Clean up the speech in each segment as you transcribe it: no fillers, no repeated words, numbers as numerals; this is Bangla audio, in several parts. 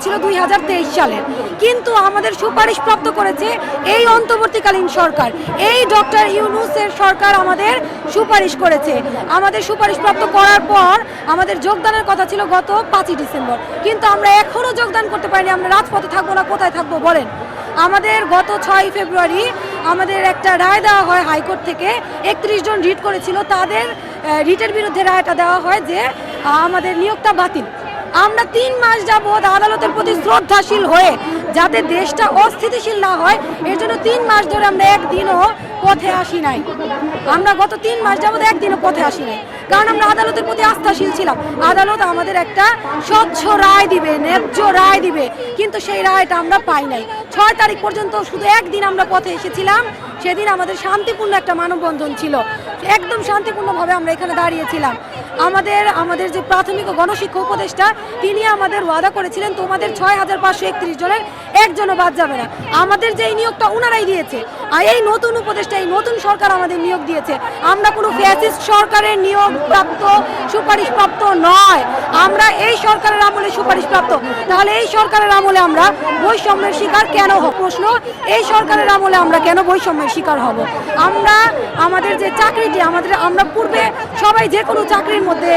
ছিল 2023 সালে, কিন্তু আমাদের সুপারিশ প্রাপ্ত করেছে এই অন্তর্বর্তীকালীন সরকার, এই ডক্টর ইউনূসের সরকার আমাদের সুপারিশ করেছে। আমাদের সুপারিশ প্রাপ্ত করার পর আমাদের যোগদানের কথা ছিল গত 5ই ডিসেম্বর, কিন্তু আমরা এখনও যোগদান করতে পারিনি। আমরা রাজপথে থাকবো না, কোথায় থাকবো বলেন? আমাদের গত 6ই ফেব্রুয়ারি আমাদের একটা রায় দেওয়া হয় হাইকোর্ট থেকে। 31 জন রিট করেছিল, তাদের রিটের বিরুদ্ধে রায়টা দেওয়া হয় যে আমাদের নিয়োগটা বাতিল। আমরা 3 মাস যাবৎ আদালতের প্রতি শ্রদ্ধাশীল হয়ে যাতে দেশটা অস্থিতিশীল না হয় এর জন্য 3 মাস ধরে আমরা একদিনও পথে আসি নাই। আমরা গত 3 মাস যাবৎ একদিনও পথে আসি নাই, কারণ আমরা আদালতের প্রতি আস্থাশীল ছিলাম। আদালত আমাদের একটা স্বচ্ছ রায় দিবে, ন্যায্য রায় দিবে, কিন্তু সেই রায়টা আমরা পাই নাই। 6 তারিখ পর্যন্ত শুধু একদিন আমরা পথে এসেছিলাম, সেদিন আমাদের শান্তিপূর্ণ একটা মানববন্ধন ছিল, একদম শান্তিপূর্ণভাবে আমরা এখানে দাঁড়িয়েছিলাম। আমাদের যে প্রাথমিক ও গণশিক্ষা উপদেষ্টা তিনি আমাদের ওয়াদা করেছিলেন তোমাদের 6531 জনের একজনও বাদ যাবে না। আমাদের যে এই নিয়োগটা ওনারাই দিয়েছে, আর এই নতুন উপদেষ্টা, এই নতুন সরকার আমাদের নিয়োগ দিয়েছে। আমরা কোনো ফ্যাসিস্ট সরকারের নিয়োগ প্রাপ্ত, সুপারিশ প্রাপ্ত নয়, আমরা এই সরকারের আমলে সুপারিশ প্রাপ্ত। তাহলে এই সরকারের আমলে আমরা বৈষম্যের শিকার কেন হব? প্রশ্ন, এই সরকারের আমলে আমরা কেন বৈষম্যের শিকার হব? আমরা আমাদের যে চাকরিটি আমরা পূর্বে সবাই যে কোনো চাকরির মধ্যে,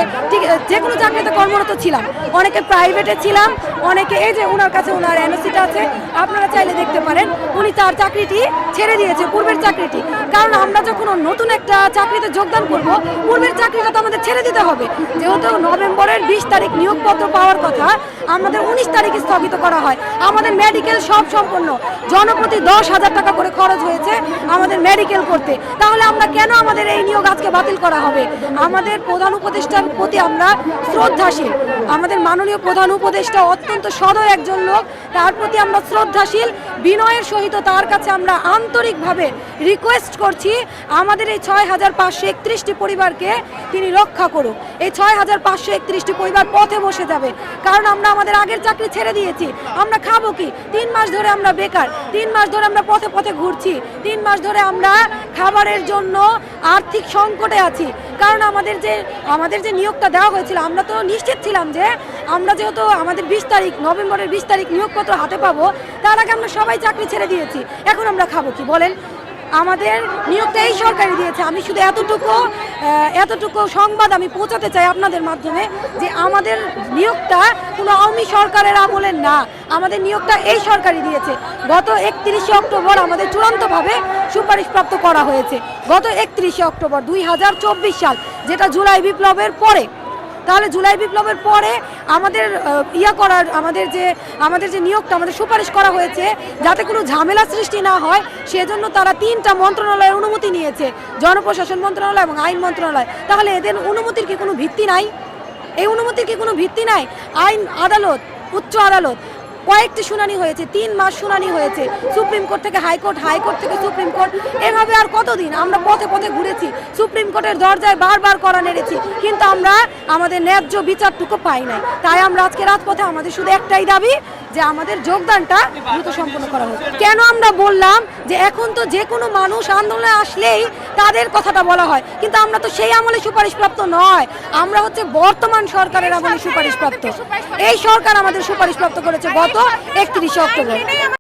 যে কোনো চাকরিতে কর্মরত ছিলাম, অনেকে প্রাইভেটে ছিলাম, অনেকে এই যে ওনার কাছে ওনার এনওসিটা আছে, আপনারা চাইলে দেখতে পারেন, উনি তার চাকরিটি ছেড়ে দিয়েছে, পূর্বের চাকরিটি। কারণ আমরা যখন নতুন একটা চাকরিতে যোগদান করব, পূর্বের চাকরিটা তো আমাদের ছেড়ে দিতে হবে। যেহেতু নভেম্বরের 20 তারিখ নিয়োগপত্র পাওয়ার কথা, আমাদের 19 তারিখে স্থগিত করা হয়। আমাদের মেডিকেল সব সম্পন্ন, জনপ্রতি 10,000 টাকা করে খরচ হয়েছে আমাদের মেডিকেল করতে। তাহলে আমরা কেন আমাদের এই নিয়োগ আজকে বাতিল করা হবে? আমাদের প্রধান উপদেষ্টার প্রতি আমরা শ্রদ্ধাশীল। আমাদের মাননীয় প্রধান উপদেষ্টা অত্যন্ত সদয় একজন লোক, তার প্রতি আমরা শ্রদ্ধাশীল, বিনয়ের সহিত তার কাছে আমরা আন্তরিকভাবে রিকোয়েস্ট করছি আমাদের এই 6531টি পরিবারকে তিনি রক্ষা করুক। এই 6531টি পরিবার পথে বসে যাবে, কারণ আমরা আমাদের আগের চাকরি ছেড়ে দিয়েছি। আমরা খাবো কি? 3 মাস ধরে আমরা বেকার, 3 মাস ধরে আমরা পথে পথে ঘুরছি, 3 মাস ধরে আমরা খাবারের জন্য আর্থিক সংকটে আছি। কারণ আমাদের যে নিয়োগটা দেওয়া হয়েছিল, আমরা তো নিশ্চিত ছিলাম যে আমরা যেহেতু আমাদের 20 তারিখ, নভেম্বরের 20 তারিখ নিয়োগপত্র হাতে পাবো, তার আগে আমরা সবাই চাকরি ছেড়ে দিয়েছি। এখন আমরা খাবো কি বলেন? আমাদের নিয়োগটা এই সরকারই দিয়েছে। আমি শুধু এতটুকু সংবাদ আমি পৌঁছাতে চাই আপনাদের মাধ্যমে যে আমাদের নিয়োগটা কোনো আওয়ামী সরকারের আমলের না, আমাদের নিয়োগটা এই সরকারই দিয়েছে। গত 31শে অক্টোবর আমাদের চূড়ান্তভাবে সুপারিশ প্রাপ্ত করা হয়েছে, গত 31শে অক্টোবর 2024 সাল, যেটা জুলাই বিপ্লবের পরে। তাহলে জুলাই বিপ্লবের পরে আমাদের যে নিয়োগটা, আমাদের সুপারিশ করা হয়েছে যাতে কোনো ঝামেলা সৃষ্টি না হয়, সেজন্য তারা 3টা মন্ত্রণালয়ের অনুমতি নিয়েছে, জনপ্রশাসন মন্ত্রণালয় এবং আইন মন্ত্রণালয়। তাহলে এদের অনুমতির কি কোনো ভিত্তি নাই? এই অনুমতির কি কোনো ভিত্তি নাই? আইন আদালত, উচ্চ আদালত, কয়েকটি শুনানি হয়েছে, 3 মাস শুনানি হয়েছে, সুপ্রিম কোর্ট থেকে হাইকোর্ট, হাইকোর্ট থেকে সুপ্রিম কোর্ট। এভাবে আর কতদিন আমরা পথে পথে ঘুরেছি, সুপ্রিম কোর্টের দরজায় বারবার কড়া নেড়েছি, কিন্তু আমরা আমাদের ন্যায্য বিচারটুকু পাই নাই। তাই আমরা আজকে রাজপথে, আমাদের শুধু একটাই দাবি যে আমাদের যোগদানটা দ্রুত সম্পন্ন করা হোক। কেন আমরা বললাম যে এখন তো যে কোনো মানুষ আন্দোলনে আসলেই তাদের কথাটা বলা হয়, কিন্তু আমরা তো সেই আমলে সুপারিশপ্রাপ্ত নয়, আমরা হচ্ছে বর্তমান সরকারের আমলে সুপারিশপ্রাপ্ত। এই সরকার আমাদের সুপারিশপ্রাপ্ত করেছে গত 31শে অক্টোবর।